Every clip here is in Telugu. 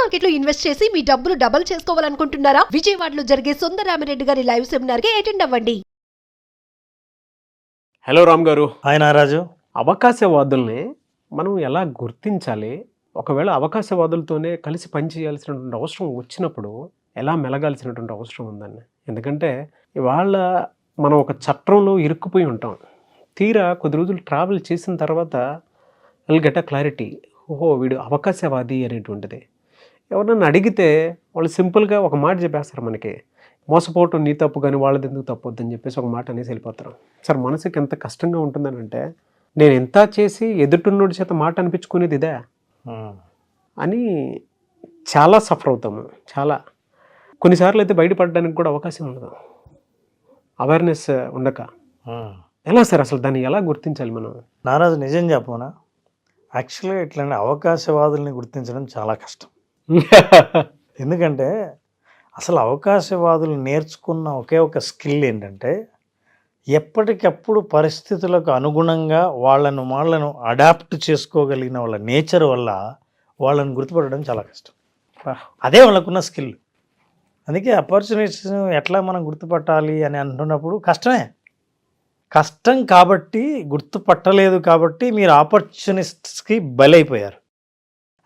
మార్కెట్ లో ఇన్వెస్ట్ చేసి మీ డబ్బులు డబుల్ చేసుకోవాలనుకుంటున్నారా? విజయవాడలో జరిగే సుందరరామిరెడ్డి గారి లైవ్ సెమినార్ కి అటెండ్ అవ్వండి. హలో రామ్ గారు. హాయ్ నారాజు. అవకాశవాదుల్ని మనం ఎలా గుర్తించాలి? ఒకవేళ అవకాశవాదులతోనే కలిసి పనిచేయాల్సినటువంటి అవసరం వచ్చినప్పుడు ఎలా మెలగాల్సినటువంటి అవసరం ఉందండి? ఎందుకంటే ఇవాళ మనం ఒక చట్రంలో ఇరుక్కుపోయి ఉంటాం. తీరా కొద్ది రోజులు ట్రావెల్ చేసిన తర్వాత విల్ గెట్ అ క్లారిటీ, ఓహో వీడు అవకాశవాది అనేటువంటిది. ఎవరన్నా అడిగితే వాళ్ళు సింపుల్గా ఒక మాట చెప్పేస్తారు మనకి, మోసపోవటం నీ తప్పు కానీ వాళ్ళది ఎందుకు తప్పొద్దని చెప్పేసి ఒక మాట అనేసి వెళ్ళిపోతారు. సార్ మనసుకి ఎంత కష్టంగా ఉంటుందని అంటే, నేను ఎంత చేసి ఎదుటిన్నోడి చేత మాట అనిపించుకునేది ఇదే అని చాలా సఫర్ అవుతాము. చాలా కొన్నిసార్లు అయితే బయటపడడానికి కూడా అవకాశం ఉండదు, అవేర్నెస్ ఉండక. ఎలా సార్ అసలు దాన్ని ఎలా గుర్తించాలి మనం? నారాజు నిజం చెప్పమనా, యాక్చువల్గా ఇట్లాంటి అవకాశవాదుల్ని గుర్తించడం చాలా కష్టం. ఎందుకంటే అసలు అవకాశవాదులు నేర్చుకున్న ఒకే ఒక స్కిల్ ఏంటంటే, ఎప్పటికప్పుడు పరిస్థితులకు అనుగుణంగా వాళ్ళను అడాప్ట్ చేసుకోగలిగిన వాళ్ళ నేచర్ వల్ల వాళ్ళని గుర్తుపట్టడం చాలా కష్టం. అదే వాళ్ళకున్న స్కిల్. అందుకే ఆపర్చునిటీస్ ఎట్లా మనం గుర్తుపట్టాలి అని అంటున్నప్పుడు కష్టం కాబట్టి, గుర్తుపట్టలేదు కాబట్టి మీరు ఆపర్చునిస్ట్స్కి బలైపోయారు.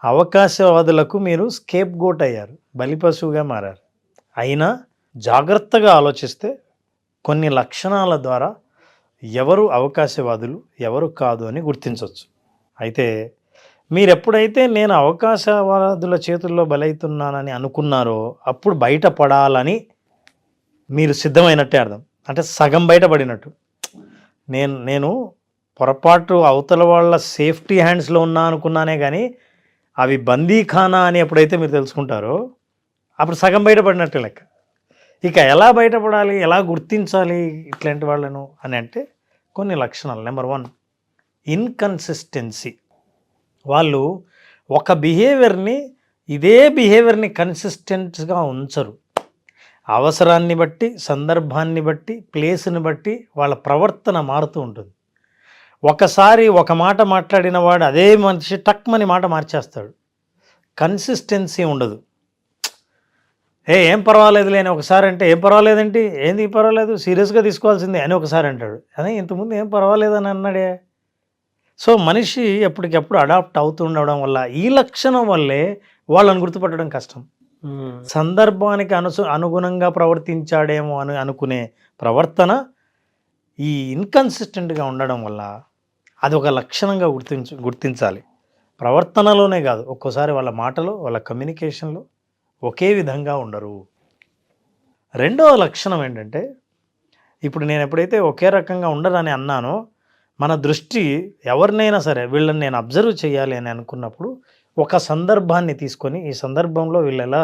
అవకాశవాదులకు మీరు స్కేప్ గోట్ అయ్యారు, బలిపశువుగా మారారు. అయినా జాగ్రత్తగా ఆలోచిస్తే కొన్ని లక్షణాల ద్వారా ఎవరు అవకాశవాదులు ఎవరు కాదు అని గుర్తించవచ్చు. అయితే మీరు ఎప్పుడైతే నేను అవకాశవాదుల చేతుల్లో బలవుతున్నానని అనుకున్నారో అప్పుడు బయటపడాలని మీరు సిద్ధమైనట్టే అర్థం. అంటే సగం బయటపడినట్టు. నేను పొరపాటు అవతల వాళ్ళ సేఫ్టీ హ్యాండ్స్లో ఉన్నా అనుకున్నానే కానీ అవి బందీఖానా అని ఎప్పుడైతే మీరు తెలుసుకుంటారో అప్పుడు సగం బయటపడినట్టే లెక్క. ఇక ఎలా బయటపడాలి, ఎలా గుర్తించాలి ఇట్లాంటి వాళ్ళను అని అంటే కొన్ని లక్షణాలు. Number 1, inconsistency. వాళ్ళు ఒక బిహేవియర్ని, ఇదే బిహేవియర్ని కన్సిస్టెంట్గా ఉంచరు. అవసరాన్ని బట్టి, సందర్భాన్ని బట్టి, ప్లేస్ని బట్టి వాళ్ళ ప్రవర్తన మారుతూ ఉంటుంది. ఒకసారి ఒక మాట మాట్లాడిన వాడు అదే మనిషి టక్మని మాట మార్చేస్తాడు. కన్సిస్టెన్సీ ఉండదు. ఏం పర్వాలేదులే అని ఒకసారి అంటే, ఏం పర్వాలేదేంటి, ఏంది పర్వాలేదు, సీరియస్గా తీసుకోవాల్సిందే అని ఒకసారి అంటాడు. అదే ఇంతకుముందు ఏం పర్వాలేదని అన్నాడే. సో మనిషి ఎప్పటికెప్పుడు అడాప్ట్ అవుతుండడం వల్ల, ఈ లక్షణం వల్లే వాళ్ళని గుర్తుపట్టడం కష్టం. సందర్భానికి అనుగుణంగా ప్రవర్తించాడేమో అని అనుకునే ప్రవర్తన ఈ ఇన్కన్సిస్టెంట్గా ఉండడం వల్ల అది ఒక లక్షణంగా గుర్తించాలి. ప్రవర్తనలోనే కాదు, ఒక్కోసారి వాళ్ళ మాటలో, వాళ్ళ కమ్యూనికేషన్లో ఒకే విధంగా ఉండరు. రెండవ లక్షణం ఏంటంటే, ఇప్పుడు నేను ఎప్పుడైతే ఒకే రకంగా ఉండరని అన్నానో, మన దృష్టి ఎవరినైనా సరే వీళ్ళని నేను అబ్జర్వ్ చేయాలి అని అనుకున్నప్పుడు ఒక సందర్భాన్ని తీసుకొని, ఈ సందర్భంలో వీళ్ళు ఎలా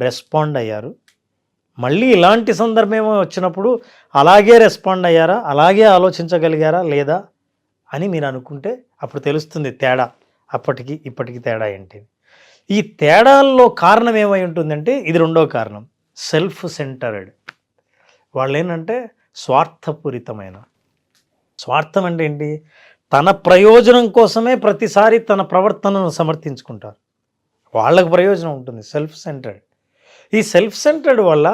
రెస్పాండ్ అయ్యారు, మళ్ళీ ఇలాంటి సందర్భం వచ్చినప్పుడు అలాగే రెస్పాండ్ అయ్యారా, అలాగే ఆలోచించగలిగారా లేదా అని మీరు అనుకుంటే అప్పుడు తెలుస్తుంది తేడా. అప్పటికి ఇప్పటికి తేడా ఏంటి. ఈ తేడాల్లో కారణం ఏమై ఉంటుందంటే, ఇది రెండో కారణం, సెల్ఫ్ సెంటర్డ్. వాళ్ళు ఏంటంటే స్వార్థపూరితమైన. స్వార్థం అంటే ఏంటి? తన ప్రయోజనం కోసమే ప్రతిసారి తన ప్రవర్తనను సమర్థించుకుంటారు. వాళ్ళకు ప్రయోజనం ఉంటుంది. Self centred. ఈ సెల్ఫ్ సెంటర్డ్ వల్ల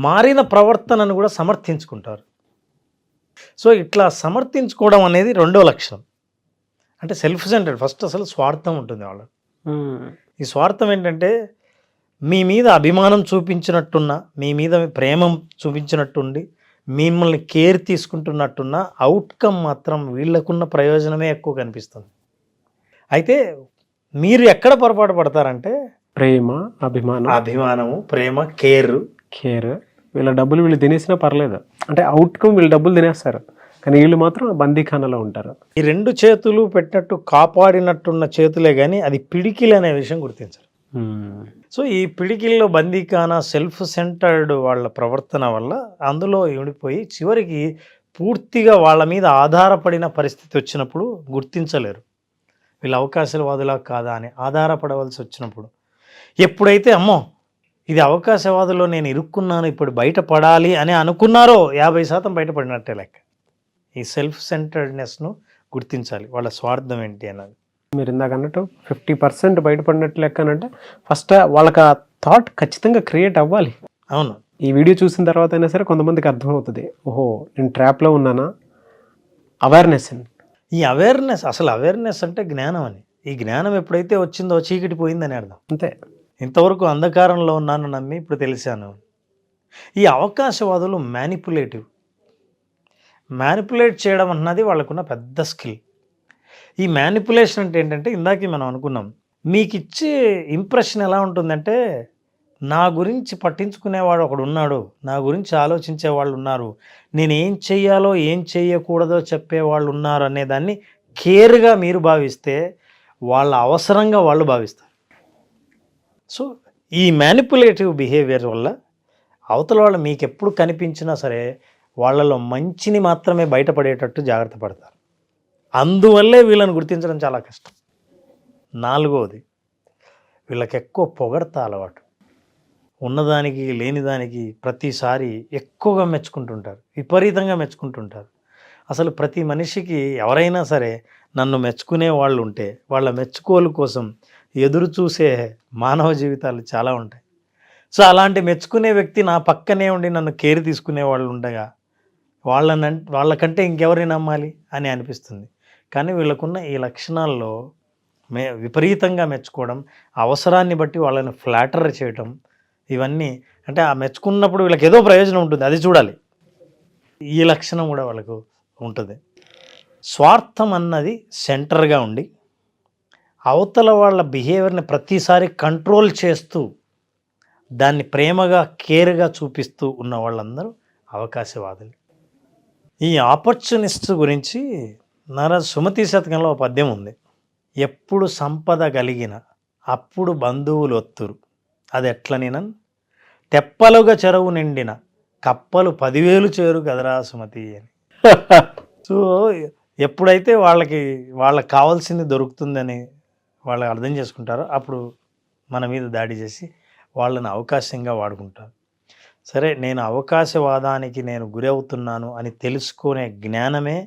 మారిన ప్రవర్తనను కూడా సమర్థించుకుంటారు. సో ఇట్లా సమర్థించుకోవడం అనేది రెండో లక్షణం. అంటే సెల్ఫ్ సెంటర్డ్. ఫస్ట్ అసలు స్వార్థం ఉంటుంది వాళ్ళకు. ఈ స్వార్థం ఏంటంటే, మీ మీద అభిమానం చూపించినట్టున్నా, మీ మీద ప్రేమ చూపించినట్టుండి, మిమ్మల్ని కేర్ తీసుకుంటున్నట్టున్న అవుట్కమ్ మాత్రం వీళ్ళకున్న ప్రయోజనమే ఎక్కువ కనిపిస్తుంది. అయితే మీరు ఎక్కడ పొరపాటు పడతారంటే, ప్రేమ, అభిమానము, ప్రేమ, కేర్. వీళ్ళ డబ్బులు వీళ్ళు తినేసినా పర్లేదు, అంటే అవుట్కమ్ వీళ్ళు డబ్బులు తినేస్తారు, కానీ వీళ్ళు మాత్రం బందీఖానాలో ఉంటారు. ఈ రెండు చేతులు పెట్టినట్టు కాపాడినట్టున్న చేతులే కానీ అది పిడికిలు అనే విషయం గుర్తించరు. సో ఈ పిడికిల్లో బందీఖానా సెల్ఫ్ సెంటర్డ్ వాళ్ళ ప్రవర్తన వల్ల అందులో ఉండిపోయి చివరికి పూర్తిగా వాళ్ళ మీద ఆధారపడిన పరిస్థితి వచ్చినప్పుడు గుర్తించలేరు. వీళ్ళు అవకాశవాదులా కాదా అని ఆధారపడవలసి వచ్చినప్పుడు, ఎప్పుడైతే అమ్మో ఇది అవకాశవాదులో నేను ఇరుక్కున్నాను ఇప్పుడు బయటపడాలి అని అనుకున్నారో 50% బయటపడినట్టే లెక్క. ఈ సెల్ఫ్ సెంటర్డ్నెస్ను గుర్తించాలి, వాళ్ళ స్వార్థం ఏంటి అన్నది. మీరు ఇందాక అన్నట్టు 50% బయటపడినట్లు లెక్కనంటే ఫస్ట్ వాళ్ళకి ఆ థాట్ ఖచ్చితంగా క్రియేట్ అవ్వాలి. అవును. ఈ వీడియో చూసిన తర్వాత అయినా సరే కొంతమందికి అర్థమవుతుంది, ఓహో నేను ట్రాప్లో ఉన్నానా. అవేర్నెస్ అండి. ఈ అవేర్నెస్, అసలు అవేర్నెస్ అంటే జ్ఞానం అని. ఈ జ్ఞానం ఎప్పుడైతే వచ్చిందో చీకటి పోయిందని అర్థం. అంతే. ఇంతవరకు అంధకారంలో ఉన్నాను నమ్మి ఇప్పుడు తెలిసాను. ఈ అవకాశవాదులు మ్యానిపులేట్ చేయడం అన్నది వాళ్ళకున్న పెద్ద స్కిల్. ఈ మ్యానిపులేషన్ అంటే ఏంటంటే ఇందాకే మనం అనుకున్నాం, మీకు ఇచ్చే ఇంప్రెషన్ ఎలా ఉంటుందంటే నా గురించి పట్టించుకునేవాడు ఒకడు ఉన్నాడు, నా గురించి ఆలోచించే వాళ్ళు ఉన్నారు, నేను ఏం చెయ్యాలో ఏం చెయ్యకూడదో చెప్పేవాళ్ళు ఉన్నారు అనేదాన్ని కేర్గా మీరు భావిస్తే వాళ్ళ అవసరంగా వాళ్ళు భావిస్తారు. సో ఈ మ్యానిపులేటివ్ బిహేవియర్ వల్ల అవతల వాళ్ళు మీకు ఎప్పుడు కనిపించినా సరే వాళ్ళలో మంచిని మాత్రమే బయటపడేటట్టు జాగ్రత్త పడతారు. అందువల్లే వీళ్ళని గుర్తించడం చాలా కష్టం. 4వది, వీళ్ళకి ఎక్కువ పొగడతా అలవాటు. ఉన్నదానికి లేనిదానికి ప్రతిసారి ఎక్కువగా మెచ్చుకుంటుంటారు, విపరీతంగా మెచ్చుకుంటుంటారు. అసలు ప్రతి మనిషికి ఎవరైనా సరే నన్ను మెచ్చుకునే వాళ్ళు ఉంటే వాళ్ళ మెచ్చుకోలు కోసం ఎదురు చూసే మానవ జీవితాలు చాలా ఉంటాయి. సో అలాంటి మెచ్చుకునే వ్యక్తి నా పక్కనే ఉండి నన్ను కేర్ తీసుకునే వాళ్ళు ఉండగా వాళ్ళకంటే ఇంకెవరిని నమ్మాలి అని అనిపిస్తుంది. కానీ వీళ్ళకున్న ఈ లక్షణాల్లో విపరీతంగా మెచ్చుకోవడం, అవసరాన్ని బట్టి వాళ్ళని ఫ్లాటర్ చేయటం, ఇవన్నీ అంటే ఆ మెచ్చుకున్నప్పుడు వీళ్ళకి ఏదో ప్రయోజనం ఉంటుంది, అది చూడాలి. ఈ లక్షణం కూడా వాళ్ళకు ఉంటుంది. స్వార్థం అన్నది సెంటర్గా ఉండి అవతల వాళ్ళ బిహేవియర్ని ప్రతిసారి కంట్రోల్ చేస్తూ దాన్ని ప్రేమగా కేర్గా చూపిస్తూ ఉన్న వాళ్ళందరూ అవకాశవాదులు. ఈ ఆపర్చునిస్ట్ గురించి నారాజు సుమతి శతకంలో ఒక పద్యం ఉంది. ఎప్పుడు సంపద కలిగిన అప్పుడు బంధువులు ఒత్తురు, అది ఎట్లనినన్ తెప్పలుగా చెరువు నిండిన కప్పలు 10,000 చేరు కదరా సుమతి అని. సో ఎప్పుడైతే వాళ్ళకి కావాల్సింది దొరుకుతుందని వాళ్ళు అర్థం చేసుకుంటారో అప్పుడు మన మీద దాడి చేసి వాళ్ళని అవకాశంగా వాడుకుంటారు. సరే, నేను అవకాశవాదానికి గురి అవుతున్నాను అని తెలుసుకునే జ్ఞానమే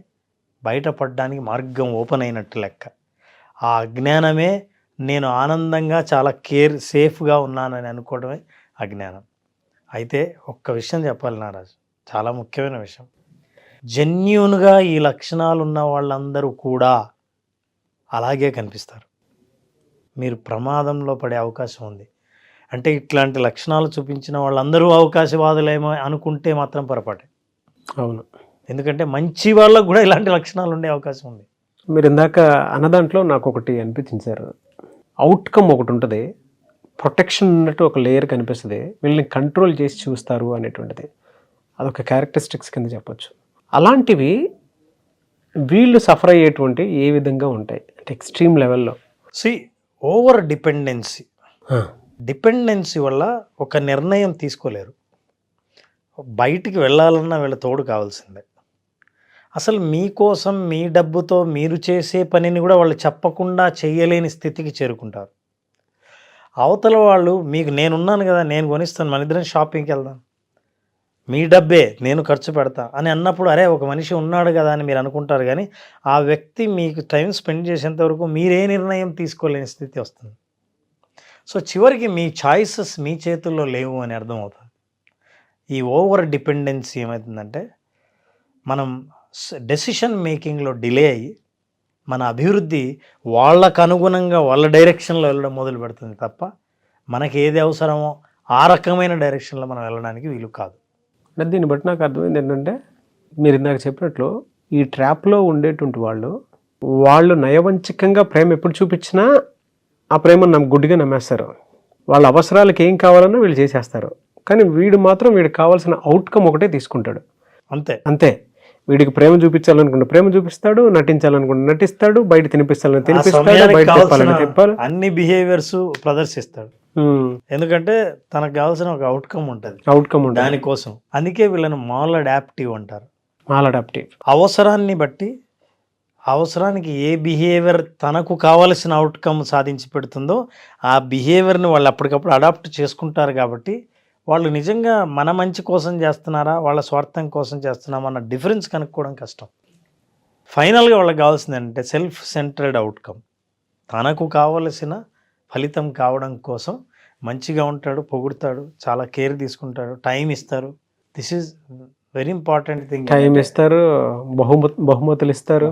బయటపడడానికి మార్గం ఓపెన్ అయినట్టు లెక్క. ఆ అజ్ఞానమే నేను ఆనందంగా చాలా సేఫ్గా ఉన్నానని అనుకోవడమే అజ్ఞానం. అయితే ఒక్క విషయం చెప్పాలి నారాజు, చాలా ముఖ్యమైన విషయం. జెన్యూన్గా ఈ లక్షణాలు ఉన్న వాళ్ళందరూ కూడా అలాగే కనిపిస్తారు. మీరు ప్రమాదంలో పడే అవకాశం ఉంది. అంటే ఇట్లాంటి లక్షణాలు చూపించిన వాళ్ళందరూ అవకాశవాదులేమో అనుకుంటే మాత్రం పొరపాటే. అవును. ఎందుకంటే మంచి వాళ్ళకు కూడా ఇలాంటి లక్షణాలు ఉండే అవకాశం ఉంది. మీరు ఇందాక అన్న దాంట్లో నాకు ఒకటి అనిపించారు. అవుట్కమ్ ఒకటి ఉంటుంది, ప్రొటెక్షన్ ఉన్నట్టు ఒక లేయర్ కనిపిస్తుంది, వీళ్ళని కంట్రోల్ చేసి చూస్తారు అనేటువంటిది. అదొక క్యారెక్టరిస్టిక్స్ కింద చెప్పొచ్చు. అలాంటివి వీళ్ళు సఫర్ అయ్యేటువంటి ఏ విధంగా ఉంటాయి అంటే ఎక్స్ట్రీమ్ లెవెల్లో. ఓవర్ డిపెండెన్సీ వల్ల ఒక నిర్ణయం తీసుకోలేరు. బయటికి వెళ్ళాలన్నా వీళ్ళ తోడు కావాల్సిందే. అసలు మీకోసం మీ డబ్బుతో మీరు చేసే పనిని కూడా వాళ్ళు చెప్పకుండా చేయలేని స్థితికి చేరుకుంటారు. అవతల వాళ్ళు మీకు నేనున్నాను కదా, నేను కొనిస్తాను, మన ఇద్దరం షాపింగ్కి వెళ్దాం, మీ డబ్బే నేను ఖర్చు పెడతా అని అన్నప్పుడు అరే ఒక మనిషి ఉన్నాడు కదా అని మీరు అనుకుంటారు. కానీ ఆ వ్యక్తి మీకు టైం స్పెండ్ చేసేంత వరకు మీరే నిర్ణయం తీసుకోలేని స్థితి వస్తుంది. సో చివరికి మీ చాయిసెస్ మీ చేతుల్లో లేవు అని అర్థమవుతుంది. ఈ ఓవర్ డిపెండెన్సీ ఏమవుతుందంటే మనం డెసిషన్ మేకింగ్లో డిలే అయ్యి మన అభివృద్ధి వాళ్ళకు అనుగుణంగా వాళ్ళ డైరెక్షన్లో వెళ్ళడం మొదలు పెడుతుంది తప్ప మనకి ఏది అవసరమో ఆ రకమైన డైరెక్షన్లో మనం వెళ్ళడానికి వీలు కాదు. అంటే దీన్ని బట్టి నాకు అర్థమైంది ఏంటంటే మీరు ఇందాక చెప్పినట్లు ఈ ట్రాప్లో ఉండేటువంటి వాళ్ళు నయవంచికంగా ప్రేమ ఎప్పుడు చూపించినా ఆ ప్రేమను గుడ్డిగా నమ్మేస్తారు. వాళ్ళ అవసరాలకు ఏం కావాలన్నా వీళ్ళు చేసేస్తారు. కానీ వీడు మాత్రం వీడికి కావాల్సిన అవుట్కమ్ ఒకటే తీసుకుంటాడు. అంతే. వీడికి ప్రేమ చూపించాలనుకుంటే ప్రేమ చూపిస్తాడు, నటించాలనుకుంటే నటిస్తాడు, బయట తినిపిస్తాలని తినిపిస్తాడు, బయట తిప్పాలని తిప్పాలి, అన్ని బిహేవియర్స్ ప్రదర్శిస్తాడు. ఎందుకంటే తనకు కావాల్సిన ఒక అవుట్కమ్ ఉంటుంది దానికోసం. అందుకే వీళ్ళని మాల్ అడాప్టివ్ అంటారు. అవసరాన్ని బట్టి అవసరానికి ఏ బిహేవియర్ తనకు కావలసిన అవుట్కమ్ సాధించి పెడుతుందో ఆ బిహేవియర్ని వాళ్ళు అప్పటికప్పుడు అడాప్ట్ చేసుకుంటారు. కాబట్టి వాళ్ళు నిజంగా మన మంచి కోసం చేస్తున్నారా వాళ్ళ స్వార్థం కోసం చేస్తున్నామా అన్న డిఫరెన్స్ కనుక్కోవడం కష్టం. ఫైనల్గా వాళ్ళకి కావాల్సింది అంటే సెల్ఫ్ సెంటర్డ్ అవుట్కమ్. తనకు కావలసిన ఫలితం కావడం కోసం మంచిగా ఉంటాడు, పొగుడతాడు, చాలా కేర్ తీసుకుంటాడు, టైం ఇస్తారు. This is very important thing. Time ఇస్తారు, బహుమతులు ఇస్తారు,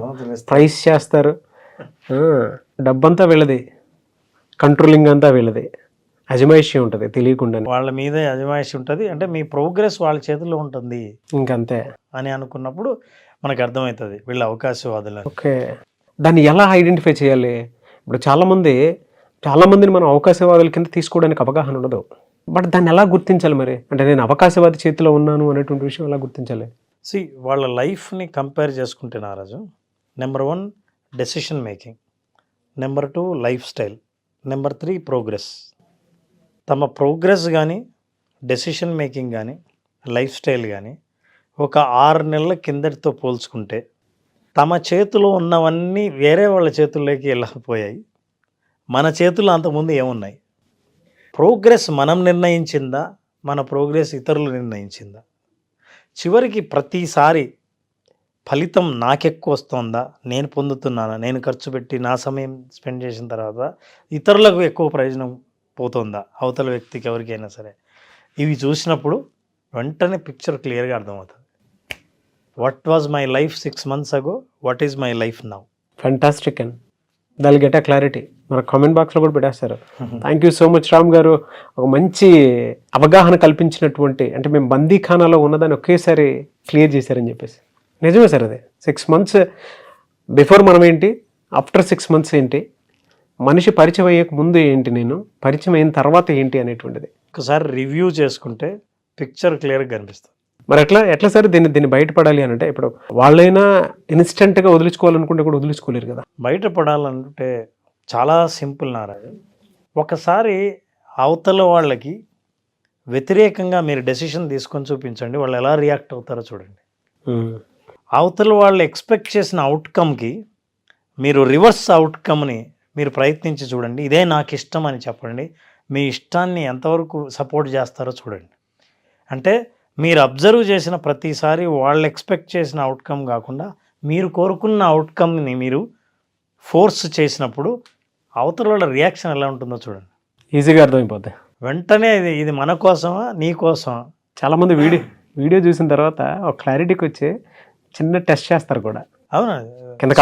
ప్రైస్ చేస్తారు. డబ్బంతా వీళ్ళది, కంట్రోలింగ్ అంతా వీళ్ళది, అజమాయిషి ఉంటుంది తెలియకుండా. వాళ్ళ మీద అజమాయిషి ఉంటుంది. అంటే మీ ప్రోగ్రెస్ వాళ్ళ చేతుల్లో ఉంటుంది ఇంకంతే అని అనుకున్నప్పుడు మనకు అర్థమవుతుంది వీళ్ళ అవకాశవాదులు. ఓకే, దాన్ని ఎలా ఐడెంటిఫై చేయాలి? ఇప్పుడు చాలామందిని మనం అవకాశవాదుల కింద తీసుకోవడానికి అవగాహన ఉండదు. బట్ దాన్ని ఎలా గుర్తించాలి మరి? అంటే నేను అవకాశవాది చేతిలో ఉన్నాను అనేటువంటి విషయం ఎలా గుర్తించాలి? వాళ్ళ లైఫ్ని కంపేర్ చేసుకుంటే Naraju, number 1 decision making, number 2 lifestyle, number 3 progress. తమ ప్రోగ్రెస్ కానీ, డెసిషన్ మేకింగ్ కానీ, లైఫ్ స్టైల్ కానీ ఒక 6 నెలల కిందటితో పోల్చుకుంటే తమ చేతిలో ఉన్నవన్నీ వేరే వాళ్ళ చేతుల్లోకి వెళ్ళకపోయాయి. మన చేతుల్లో అంతకుముందు ఏమున్నాయి? ప్రోగ్రెస్ మనం నిర్ణయించిందా, మన ప్రోగ్రెస్ ఇతరులు నిర్ణయించిందా? చివరికి ప్రతిసారి ఫలితం నాకెక్కువ వస్తుందా, నేను పొందుతున్నానా, నేను ఖర్చు పెట్టి నా సమయం స్పెండ్ చేసిన తర్వాత ఇతరులకు ఎక్కువ ప్రయోజనం పోతుందా, అవతల వ్యక్తికి ఎవరికైనా సరే? ఇవి చూసినప్పుడు వెంటనే పిక్చర్ క్లియర్గా అర్థమవుతుంది. What was my life 6 months ago, what is my life now? Fantastic and దాని గెట్ అ క్లారిటీ మన కామెంట్ బాక్స్లో కూడా పెట్టేస్తారు. Thank you so much Ram గారు. ఒక మంచి అవగాహన కల్పించినటువంటి, అంటే మేము బందీఖానాలో ఉన్నదాన్ని ఒకేసారి క్లియర్ చేశారని చెప్పేసి. నిజమే సార్, అదే 6 months బిఫోర్ మనం ఏంటి, ఆఫ్టర్ 6 months ఏంటి, మనిషి పరిచయం అయ్యే ముందు ఏంటి, నేను పరిచయం అయిన తర్వాత ఏంటి అనేటువంటిది ఒకసారి రివ్యూ చేసుకుంటే పిక్చర్ క్లియర్గా కనిపిస్తుంది. మరి ఎట్లా సార్ దీన్ని బయటపడాలి అని అంటే, ఇప్పుడు వాళ్ళైనా ఇన్స్టెంట్గా వదిలించుకోవాలనుకుంటే కూడా వదిలించుకోలేరు కదా. బయటపడాలంటే చాలా సింపుల్ నారాజు. ఒకసారి అవతల వాళ్ళకి వ్యతిరేకంగా మీరు డెసిషన్ తీసుకొని చూపించండి, వాళ్ళు ఎలా రియాక్ట్ అవుతారో చూడండి. అవతల వాళ్ళు ఎక్స్పెక్ట్ చేసిన అవుట్కమ్కి మీరు రివర్స్ అవుట్కమ్ని మీరు ప్రయత్నించి చూడండి. ఇదే నాకు ఇష్టం అని చెప్పండి. మీ ఇష్టాన్ని ఎంతవరకు సపోర్ట్ చేస్తారో చూడండి. అంటే మీరు అబ్జర్వ్ చేసిన ప్రతిసారి వాళ్ళు ఎక్స్పెక్ట్ చేసిన అవుట్కమ్ కాకుండా మీరు కోరుకున్న అవుట్కమ్ని మీరు ఫోర్స్ చేసినప్పుడు అవతల వాళ్ళ రియాక్షన్ ఎలా ఉంటుందో చూడండి. ఈజీగా అర్థమైపోద్ది వెంటనే. ఇది మన కోసమా, నీ కోసమా? చాలామంది వీడియో చూసిన తర్వాత ఒక క్లారిటీకి వచ్చి చిన్న టెస్ట్ చేస్తారు కూడా. అవునా? కింద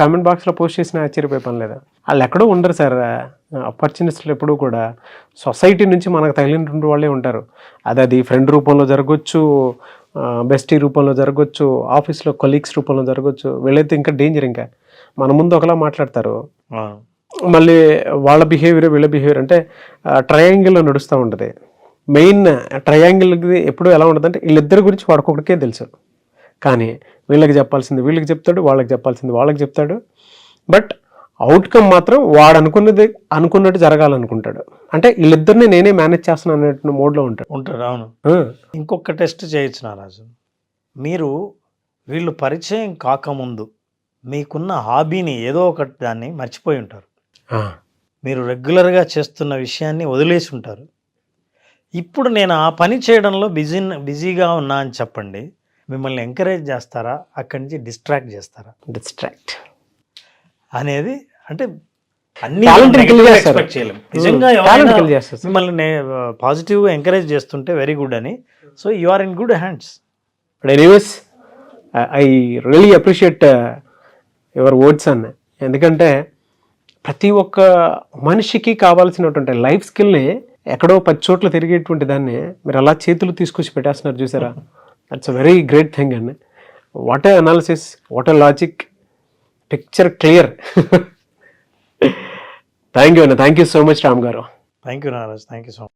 కామెంట్ బాక్స్లో పోస్ట్ చేసిన ఆశ్చర్యపోయే పని లేదా. వాళ్ళు ఎక్కడో ఉండరు సార్, ఆపర్చునిస్టులు ఎప్పుడూ కూడా సొసైటీ నుంచి మనకు తగిలినటువంటి వాళ్ళే ఉంటారు. అది ఫ్రెండ్ రూపంలో జరగవచ్చు, బెస్టీ రూపంలో జరగవచ్చు, ఆఫీస్లో కొలీగ్స్ రూపంలో జరగవచ్చు. వీళ్ళైతే ఇంకా డేంజర్. ఇంకా మన ముందు ఒకలా మాట్లాడతారు, మళ్ళీ వాళ్ళ బిహేవియర్ వీళ్ళ బిహేవియర్ అంటే ట్రయాంగిల్లో నడుస్తూ ఉంటుంది. మెయిన్ ట్రయాంగిల్కి ఎప్పుడు ఎలా ఉంటుంది అంటే వీళ్ళిద్దరి గురించి వాడుకొకటికే తెలుసు, కానీ వీళ్ళకి చెప్పాల్సింది వీళ్ళకి చెప్తాడు, వాళ్ళకి చెప్పాల్సింది వాళ్ళకి చెప్తాడు. బట్ అవుట్కమ్ మాత్రం వాడు అనుకున్నట్టు జరగాలనుకుంటాడు. అంటే వీళ్ళిద్దరిని నేనే మేనేజ్ చేస్తున్నాను అనే మోడ్లో ఉంటాడు. అవును. ఇంకొక టెస్ట్ చేయొచ్చు నారాజు. మీరు వీళ్ళు పరిచయం కాకముందు మీకున్న హాబీని ఏదో ఒకటి దాన్ని మర్చిపోయి ఉంటారు. మీరు రెగ్యులర్గా చేస్తున్న విషయాన్ని వదిలేసి ఉంటారు. ఇప్పుడు నేను ఆ పని చేయడంలో బిజీగా ఉన్నా అని చెప్పండి. మిమ్మల్ని ఎంకరేజ్ చేస్తారా, అక్కడి నుంచి డిస్ట్రాక్ట్ చేస్తారా? డిస్ట్రాక్ట్ అనేది అంటే ఎక్స్పెక్ట్ చేయలేము. నిజంగా మిమ్మల్ని పాజిటివ్గా ఎంకరేజ్ చేస్తుంటే వెరీ గుడ్ అని, so you are in good hands. But anyways I really appreciate your words అన్న. ఎందుకంటే ప్రతి ఒక్క మనిషికి కావాల్సినటువంటి లైఫ్ స్కిల్ని ఎక్కడో 10 చోట్ల తిరిగేటువంటి దాన్ని మీరు అలా చేతులు తీసుకొచ్చి పెట్టేస్తున్నారు చూసారా. That's a very great thing అండి. What a analysis, what a logic, picture clear. Thank you అన్న, thank you so much Ram garu. Thank you Naraj, thank you so much.